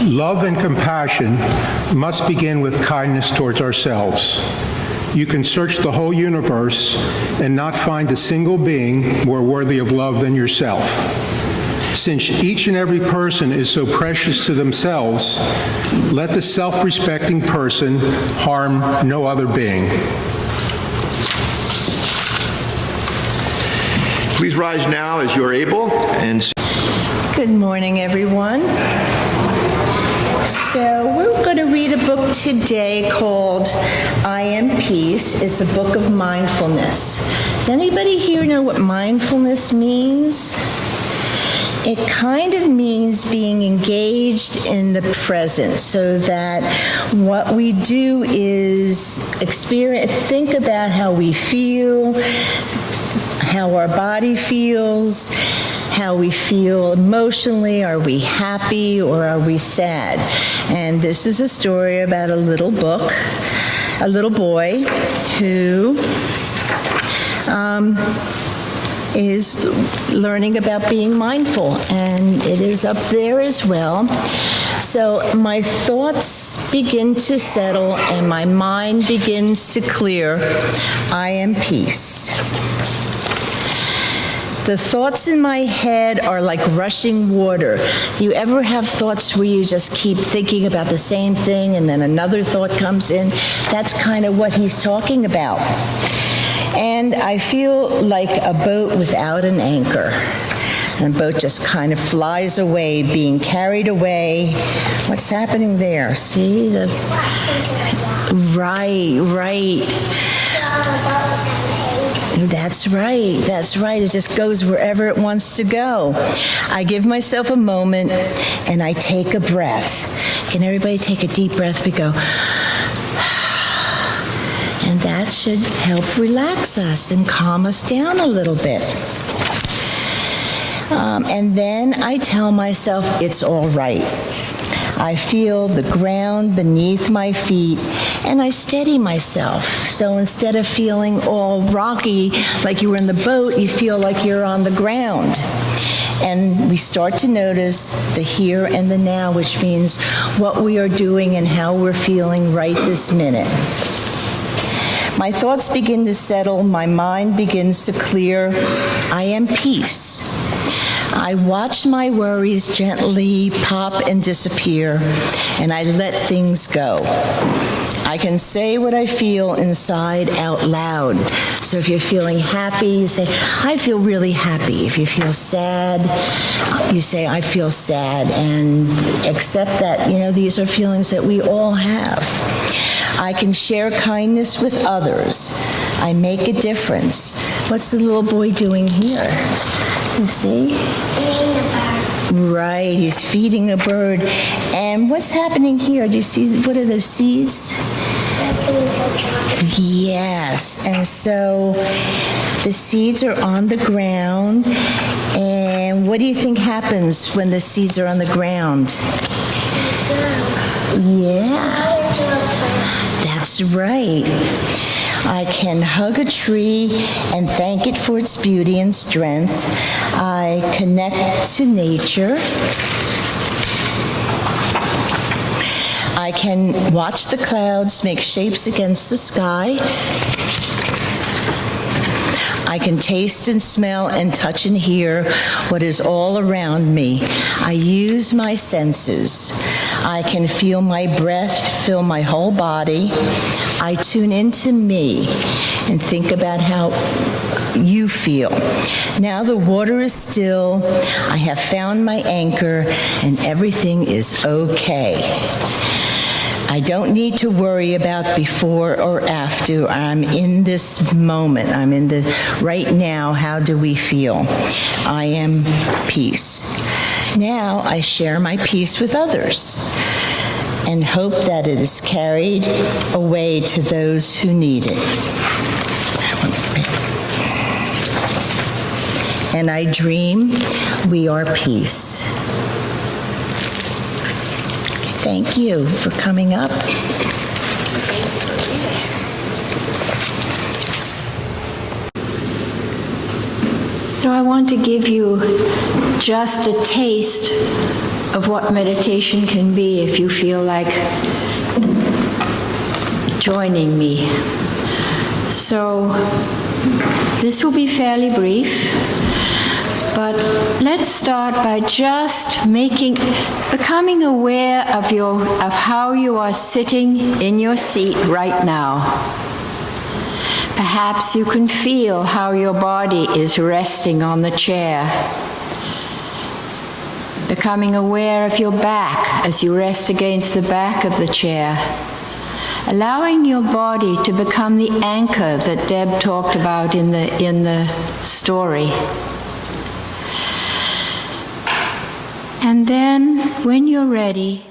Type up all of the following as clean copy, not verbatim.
Love and compassion must begin with kindness towards ourselves. You can search the whole universe and not find a single being more worthy of love than yourself. Since each and every person is so precious to themselves, let the self-respecting person harm no other being. Please rise now as you're able. And good morning, everyone. So we're going to read a book today called I Am Peace. It's a book of mindfulness. Does anybody here know what mindfulness means? It kind of means being engaged in the present, so that what we do is think about how we feel, how our body feels, how we feel emotionally. Are we happy or are we sad? And this is a story about a little boy who is learning about being mindful, and it is up there as well. So my thoughts begin to settle and my mind begins to clear. I am peace. The thoughts in my head are like rushing water. Do you ever have thoughts where you just keep thinking about the same thing and then another thought comes in? That's kind of what he's talking about. And I feel like a boat without an anchor. And the boat just kind of flies away, being carried away. What's happening there? See? Right. That's right. It just goes wherever it wants to go. I give myself a moment and I take a breath. Can everybody take a deep breath? We go, and that should help relax us and calm us down a little bit. And then I tell myself it's all right. I feel the ground beneath my feet, and I steady myself. So instead of feeling all rocky like you were in the boat, you feel like you're on the ground. And we start to notice the here and the now, which means what we are doing and how we're feeling right this minute. My thoughts begin to settle, my mind begins to clear. I am peace. I watch my worries gently pop and disappear, and I let things go. I can say what I feel inside out loud. So if you're feeling happy, you say, I feel really happy. If you feel sad, you say, I feel sad, and accept that, these are feelings that we all have. I can share kindness with others. I make a difference. What's the little boy doing here? You see? Feeding a bird. Right, he's feeding a bird. And what's happening here? Do you see, what are those seeds? Yes, and so the seeds are on the ground. And what do you think happens when the seeds are on the ground? Yeah, that's right. I can hug a tree and thank it for its beauty and strength. I connect to nature. I can watch the clouds make shapes against the sky. I can taste and smell and touch and hear what is all around me. I use my senses. I can feel my breath fill my whole body. I tune into me and think about how you feel. Now the water is still. I have found my anchor and everything is okay. I don't need to worry about before or after. I'm in this moment. I'm in the right now. How do we feel? I am peace. Now I share my peace with others and hope that it is carried away to those who need it. And I dream we are peace. Thank you for coming up. So I want to give you just a taste of what meditation can be if you feel like joining me. So this will be fairly brief, but let's start by just becoming aware of how you are sitting in your seat right now. Perhaps you can feel how your body is resting on the chair. Becoming aware of your back as you rest against the back of the chair. Allowing your body to become the anchor that Deb talked about in the story. And then, when you're ready,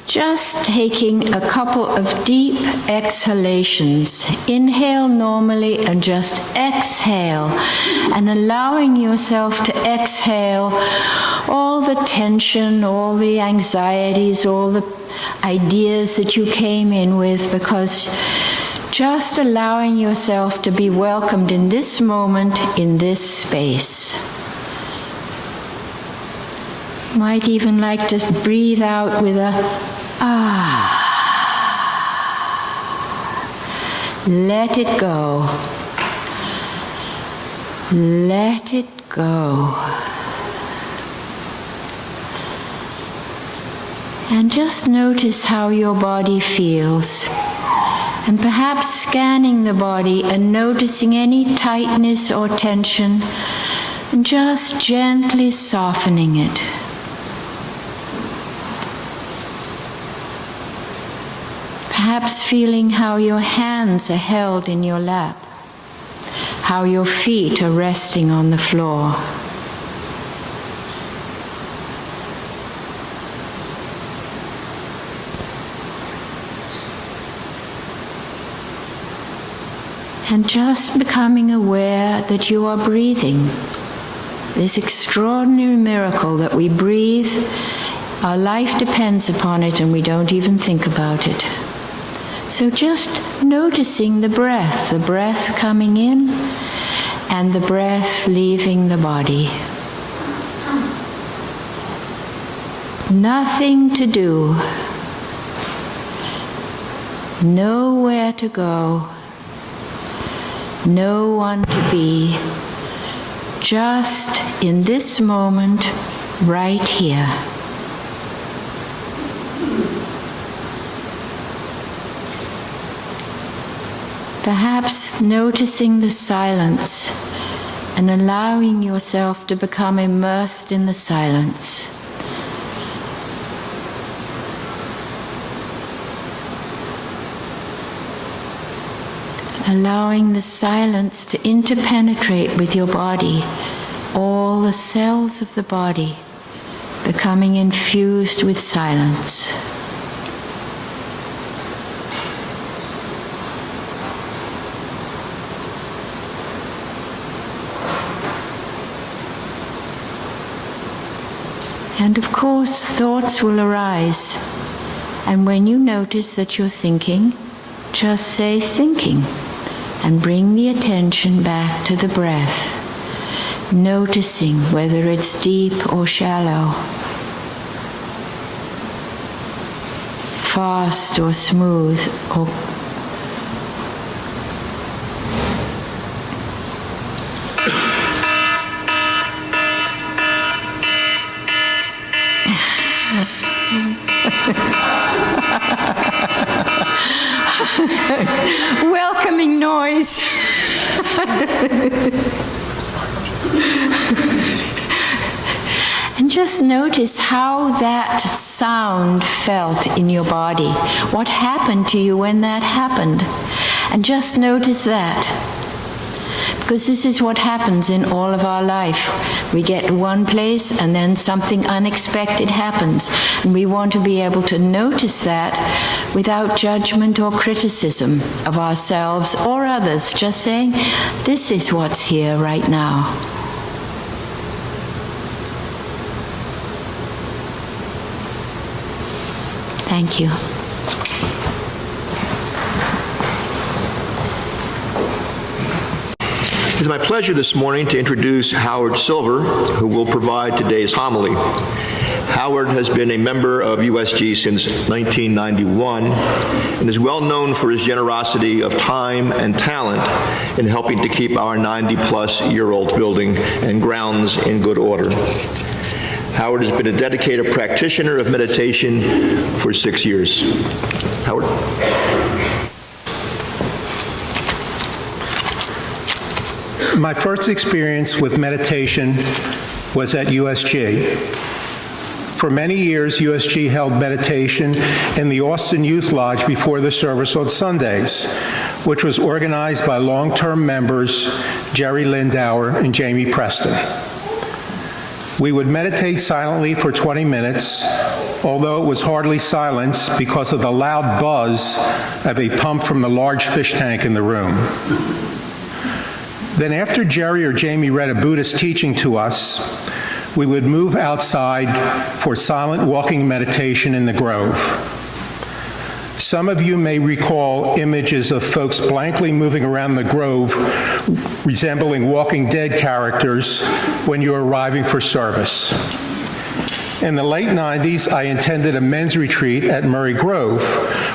just taking a couple of deep exhalations. Inhale normally and just exhale, and allowing yourself to exhale all the tension, all the anxieties, all the ideas that you came in with, because just allowing yourself to be welcomed in this moment, in this space. Might even like to breathe out with a ah. Let it go. Let it go. And just notice how your body feels. And perhaps scanning the body and noticing any tightness or tension, and just gently softening it. Perhaps feeling how your hands are held in your lap, how your feet are resting on the floor. And just becoming aware that you are breathing. This extraordinary miracle that we breathe, our life depends upon it and we don't even think about it. So just noticing the breath coming in and the breath leaving the body. Nothing to do, nowhere to go, no one to be, just in this moment, right here. Perhaps noticing the silence and allowing yourself to become immersed in the silence. Allowing the silence to interpenetrate with your body, all the cells of the body becoming infused with silence. And of course, thoughts will arise. And when you notice that you're thinking, just say thinking, and bring the attention back to the breath, noticing whether it's deep or shallow, fast or smooth, or welcoming noise. And just notice how that sound felt in your body. What happened to you when that happened? And just notice that. Because this is what happens in all of our life. We get to one place and then something unexpected happens. And we want to be able to notice that without judgment or criticism of ourselves or others. Just saying, this is what's here right now. Thank you. It is my pleasure this morning to introduce Howard Silver, who will provide today's homily. Howard has been a member of USG since 1991 and is well known for his generosity of time and talent in helping to keep our 90-plus-year-old building and grounds in good order. Howard has been a dedicated practitioner of meditation for 6 years. Howard? My first experience with meditation was at USG. For many years, USG held meditation in the Austin Youth Lodge before the service on Sundays, which was organized by long-term members Gerry Lindauer and Jamie Preston. We would meditate silently for 20 minutes, although it was hardly silence because of the loud buzz of a pump from the large fish tank in the room. Then after Gerry or Jamie read a Buddhist teaching to us, we would move outside for silent walking meditation in the grove. Some of you may recall images of folks blankly moving around the grove, resembling Walking Dead characters when you're arriving for service. In the late 90s, I attended a men's retreat at Murray Grove,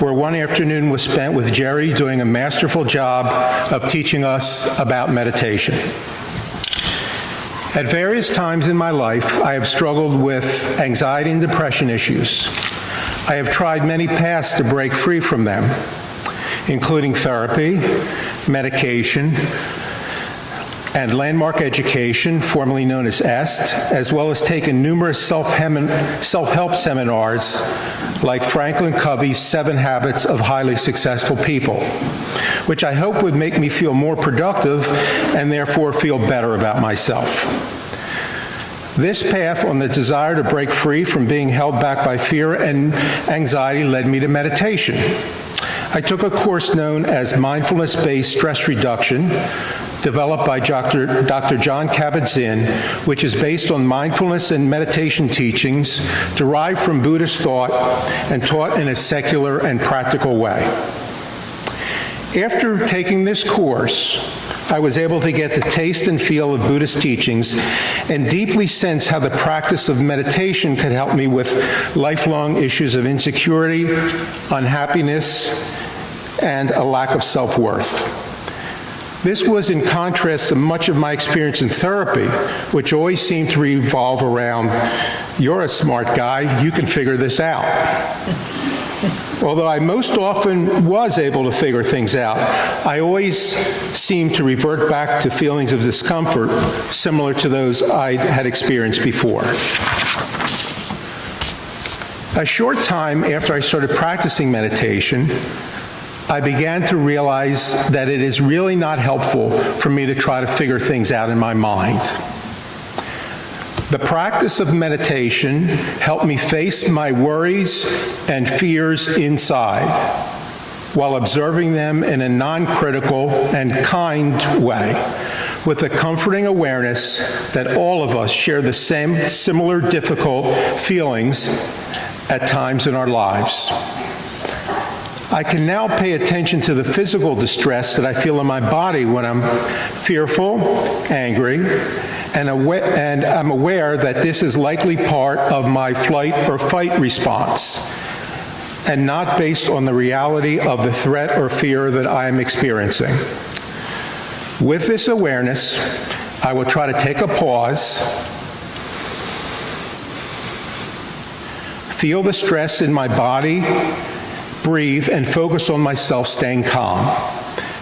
where one afternoon was spent with Gerry doing a masterful job of teaching us about meditation. At various times in my life, I have struggled with anxiety and depression issues. I have tried many paths to break free from them, including therapy, medication, and landmark education, formerly known as EST, as well as taken numerous self-help seminars like Franklin Covey's 7 Habits of Highly Successful People, which I hope would make me feel more productive and therefore feel better about myself. This path on the desire to break free from being held back by fear and anxiety led me to meditation. I took a course known as Mindfulness-Based Stress Reduction, developed by Dr. John Kabat-Zinn, which is based on mindfulness and meditation teachings derived from Buddhist thought and taught in a secular and practical way. After taking this course, I was able to get the taste and feel of Buddhist teachings and deeply sense how the practice of meditation could help me with lifelong issues of insecurity, unhappiness, and a lack of self-worth. This was in contrast to much of my experience in therapy, which always seemed to revolve around, you're a smart guy, you can figure this out. Although I most often was able to figure things out, I always seemed to revert back to feelings of discomfort similar to those I had experienced before. A short time after I started practicing meditation, I began to realize that it is really not helpful for me to try to figure things out in my mind. The practice of meditation helped me face my worries and fears inside while observing them in a non-critical and kind way, with a comforting awareness that all of us share the same similar difficult feelings at times in our lives. I can now pay attention to the physical distress that I feel in my body when I'm fearful, angry, and I'm aware that this is likely part of my flight or fight response, and not based on the reality of the threat or fear that I am experiencing. With this awareness, I will try to take a pause, feel the stress in my body, breathe, and focus on myself staying calm.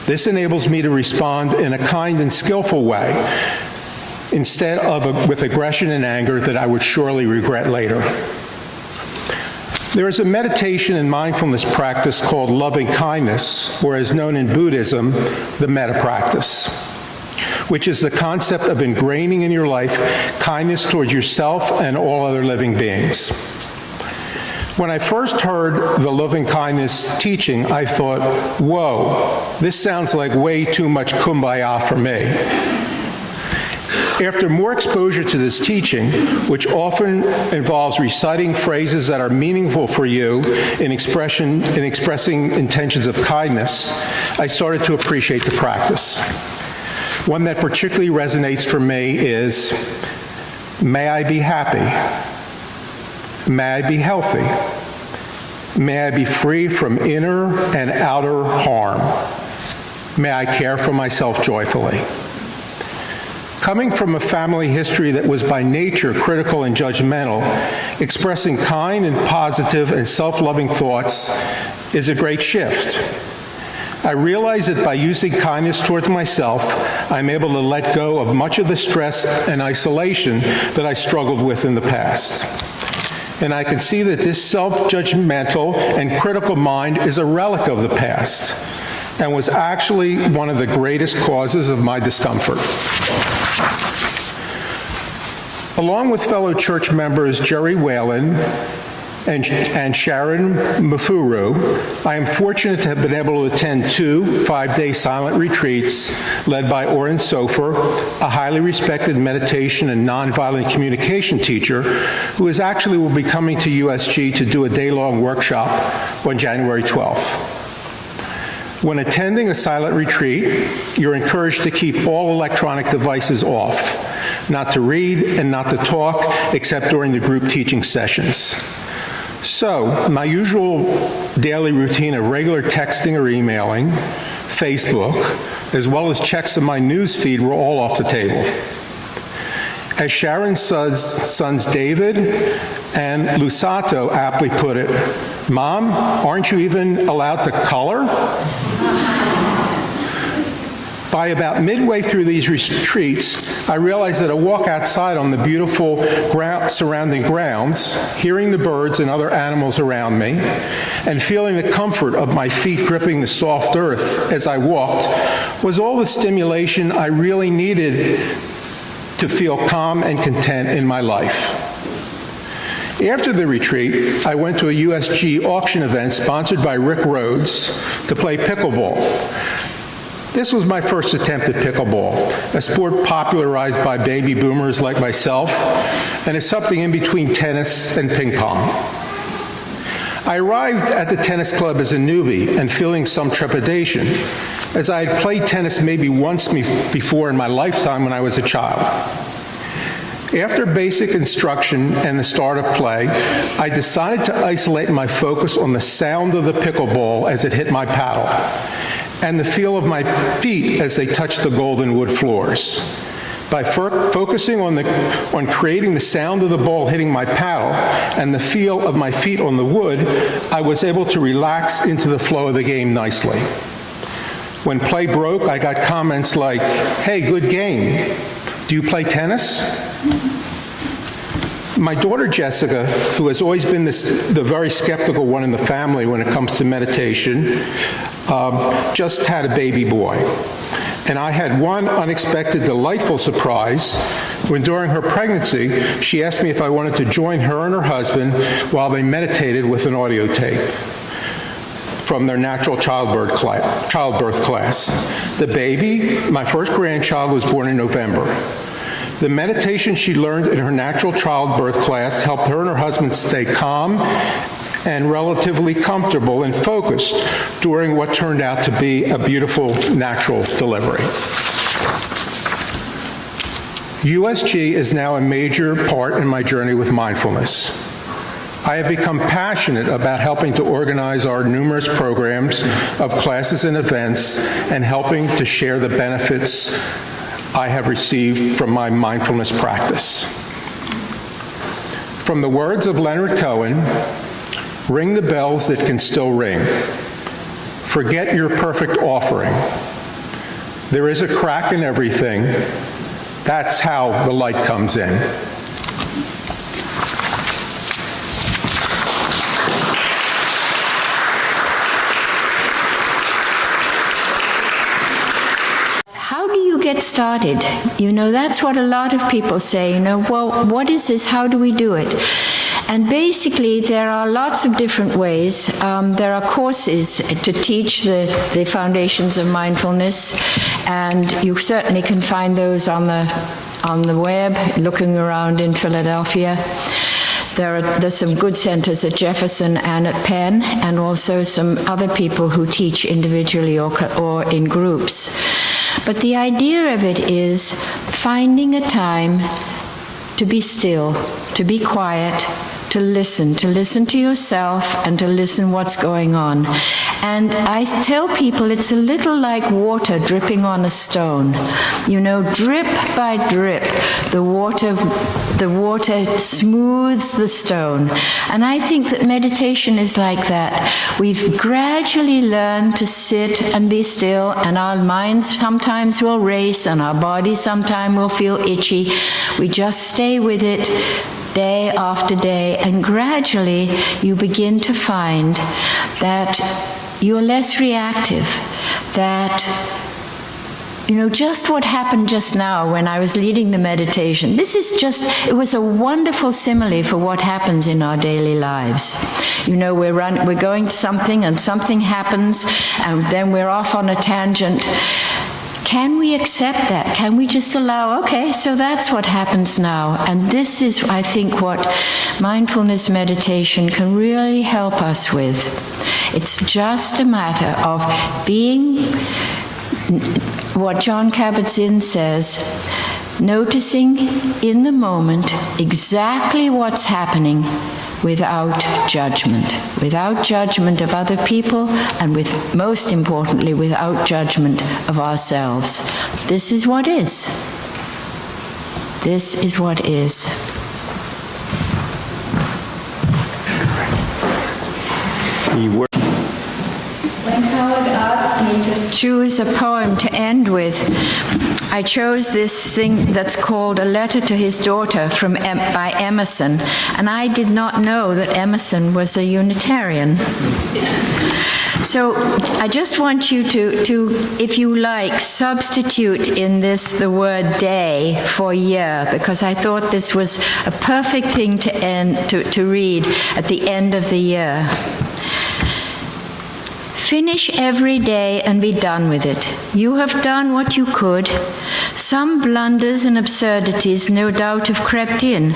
This enables me to respond in a kind and skillful way, instead of with aggression and anger that I would surely regret later. There is a meditation and mindfulness practice called loving kindness, or as known in Buddhism, the metta practice, which is the concept of ingraining in your life kindness towards yourself and all other living beings. When I first heard the loving kindness teaching, I thought, whoa, this sounds like way too much kumbaya for me. After more exposure to this teaching, which often involves reciting phrases that are meaningful for you in expressing intentions of kindness, I started to appreciate the practice. One that particularly resonates for me is, may I be happy. May I be healthy. May I be free from inner and outer harm. May I care for myself joyfully. Coming from a family history that was by nature critical and judgmental, expressing kind and positive and self-loving thoughts is a great shift. I realize that by using kindness towards myself, I'm able to let go of much of the stress and isolation that I struggled with in the past. And I can see that this self-judgmental and critical mind is a relic of the past and was actually one of the greatest causes of my discomfort. Along with fellow church members Gerry Whelan and Sharon Mufuru, I am fortunate to have been able to attend 2 5-day silent retreats led by Oren Sofer, a highly respected meditation and nonviolent communication teacher who will be coming to USG to do a day-long workshop on January 12th. When attending a silent retreat, you're encouraged to keep all electronic devices off, not to read and not to talk except during the group teaching sessions. So, my usual daily routine of regular texting or emailing, Facebook, as well as checks of my news feed were all off the table. As Sharon's sons David and Lusato aptly put it, "Mom, aren't you even allowed to color?" By about midway through these retreats, I realized that a walk outside on the beautiful surrounding grounds, hearing the birds and other animals around me, and feeling the comfort of my feet gripping the soft earth as I walked, was all the stimulation I really needed to feel calm and content in my life. After the retreat, I went to a USG auction event sponsored by Rick Rhodes to play pickleball. This was my first attempt at pickleball, a sport popularized by baby boomers like myself, and is something in between tennis and ping pong. I arrived at the tennis club as a newbie and feeling some trepidation, as I had played tennis maybe once before in my lifetime when I was a child. After basic instruction and the start of play, I decided to isolate my focus on the sound of the pickleball as it hit my paddle, and the feel of my feet as they touched the golden wood floors. By focusing on creating the sound of the ball hitting my paddle and the feel of my feet on the wood, I was able to relax into the flow of the game nicely. When play broke, I got comments like, "Hey, good game. Do you play tennis?" My daughter Jessica, who has always been the very skeptical one in the family when it comes to meditation, just had a baby boy. And I had one unexpected, delightful surprise when during her pregnancy, she asked me if I wanted to join her and her husband while they meditated with an audio tape from their natural childbirth class. The baby, my first grandchild, was born in November. The meditation she learned in her natural childbirth class helped her and her husband stay calm and relatively comfortable and focused during what turned out to be a beautiful natural delivery. USG is now a major part in my journey with mindfulness. I have become passionate about helping to organize our numerous programs of classes and events and helping to share the benefits I have received from my mindfulness practice. From the words of Leonard Cohen, "Ring the bells that can still ring. Forget your perfect offering. There is a crack in everything. That's how the light comes in." Get started. You know, that's what a lot of people say, well, what is this? How do we do it? And basically, there are lots of different ways. There are courses to teach the foundations of mindfulness, and you certainly can find those on the web, looking around in Philadelphia. There's some good centers at Jefferson and at Penn, and also some other people who teach individually or in groups. But the idea of it is finding a time to be still, to be quiet, to listen to yourself and to listen what's going on. And I tell people it's a little like water dripping on a stone. You know, drip by drip, the water smooths the stone. And I think that meditation is like that. We've gradually learned to sit and be still, and our minds sometimes will race and our bodies sometimes will feel itchy. We just stay with it day after day, and gradually you begin to find that you're less reactive, that just what happened just now when I was leading the meditation. It was a wonderful simile for what happens in our daily lives. We're going to something and something happens and then we're off on a tangent. Can we accept that? Can we just allow, okay, so that's what happens now. And this is, I think, what mindfulness meditation can really help us with. It's just a matter of being, what John Kabat-Zinn says, noticing in the moment exactly what's happening without judgment of other people, and most importantly, without judgment of ourselves. This is what is. This is what is. When Howard asked me to choose a poem to end with, I chose this thing that's called A Letter to His Daughter by Emerson, and I did not know that Emerson was a Unitarian. So I just want you to, if you like, substitute in this the word day for year, because I thought this was a perfect thing to read at the end of the year. Finish every day and be done with it. You have done what you could. Some blunders and absurdities no doubt have crept in.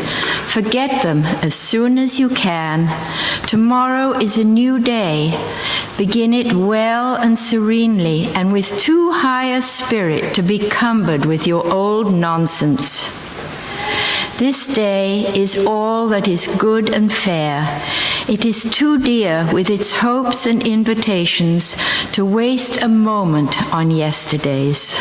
Forget them as soon as you can. Tomorrow is a new day. Begin it well and serenely, and with too high a spirit to be cumbered with your old nonsense. This day is all that is good and fair. It is too dear, with its hopes and invitations, to waste a moment on yesterdays.